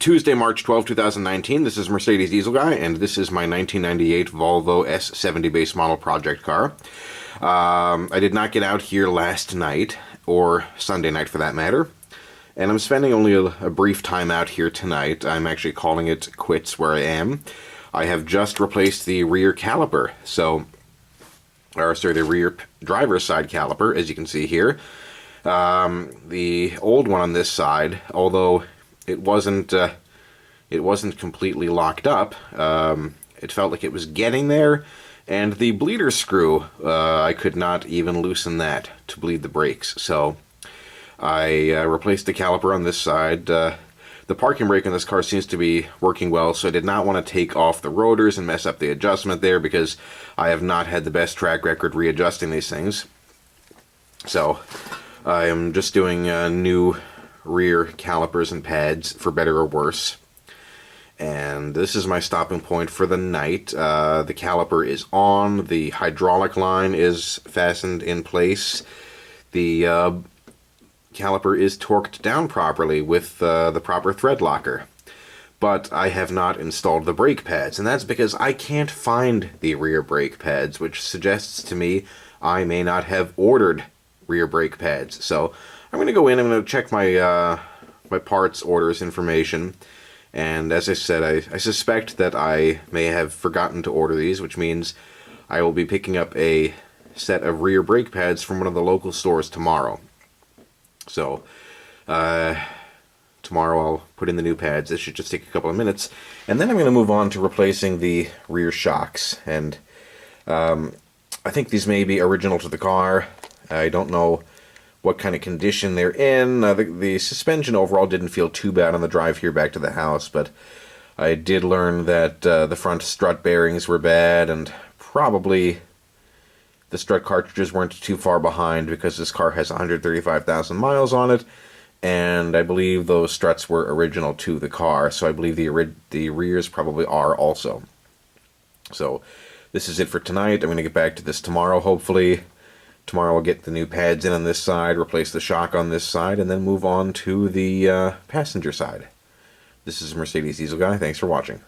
Tuesday, March 12, 2019. This is Mercedes Diesel Guy, and this is my 1998 Volvo S70 base model project car. I did not get out here last night, or Sunday night for that matter, and I'm spending only a brief time out here tonight. I'm actually calling it quits where I am. I have just replaced the rear caliper, the rear driver's side caliper, as you can see here. The old one on this side, although it wasn't completely locked up, it felt like it was getting there, and the bleeder screw, I could not even loosen that to bleed the brakes, so I replaced the caliper on this side. The parking brake on this car seems to be working well, so I did not want to take off the rotors and mess up the adjustment there, because I have not had the best track record readjusting these things. So I am just doing new rear calipers and pads, for better or worse. And this is my stopping point for the night. The caliper is on, the hydraulic line is fastened in place, the caliper is torqued down properly with the proper thread locker. But I have not installed the brake pads, and that's because I can't find the rear brake pads, which suggests to me I may not have ordered rear brake pads. So I'm going to go in, I'm going to check my my parts orders information, and as I said, I suspect that I may have forgotten to order these, which means I will be picking up a set of rear brake pads from one of the local stores tomorrow. So tomorrow I'll put in the new pads. This should just take a couple of minutes, and then I'm going to move on to replacing the rear shocks. And I think these may be original to the car. I don't know what kind of condition they're in. The suspension overall didn't feel too bad on the drive here back to the house, but I did learn that the front strut bearings were bad, and probably the strut cartridges weren't too far behind, because this car has 135,000 miles on it, and I believe those struts were original to the car, so I believe the rears probably are also. So this is it for tonight. I'm going to get back to this tomorrow, hopefully. Tomorrow I'll get the new pads in on this side, replace the shock on this side, and then move on to the passenger side. This is Mercedes Diesel Guy. Thanks for watching.